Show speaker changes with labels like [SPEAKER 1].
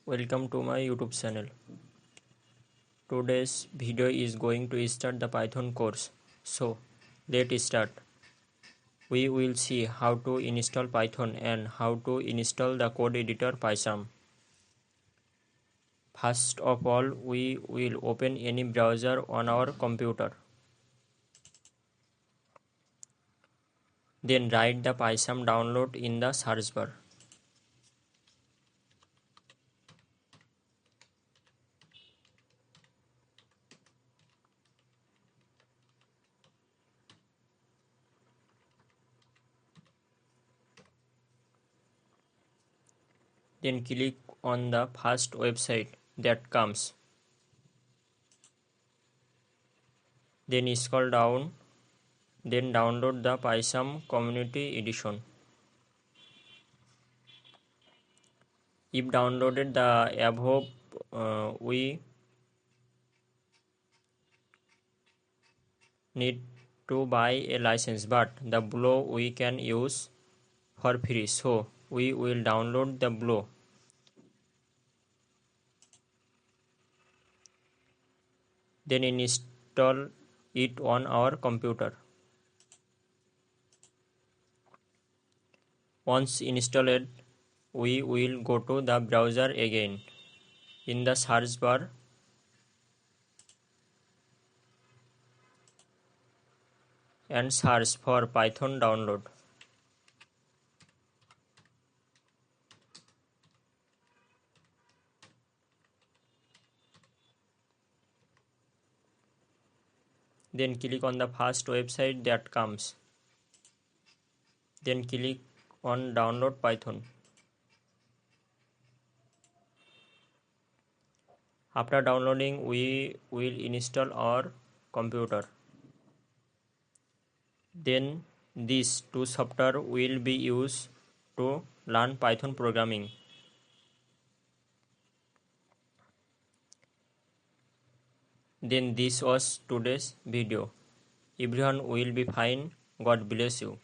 [SPEAKER 1] Welcome to my YouTube channel. Today's video is going to start the Python course. So let's start. We will see how to install Python and how to install the code editor PyCharm. First of all, we will open any browser on our computer. Then write the PyCharm download in the search bar. Then click on the first website that comes. Then scroll down. Then download the PyCharm Community Edition. If downloaded the above, we need to buy a license, but the below we can use for free, so we will download the below. Then install it on our computer. Once installed, we will go to the browser again. In the search bar, and search for Python download. Then click on the first website that comes. Then click on download Python. After downloading, we will install our computer. Then these two software will be used to learn Python programming. Then this was today's video. Everyone will be fine. God bless you.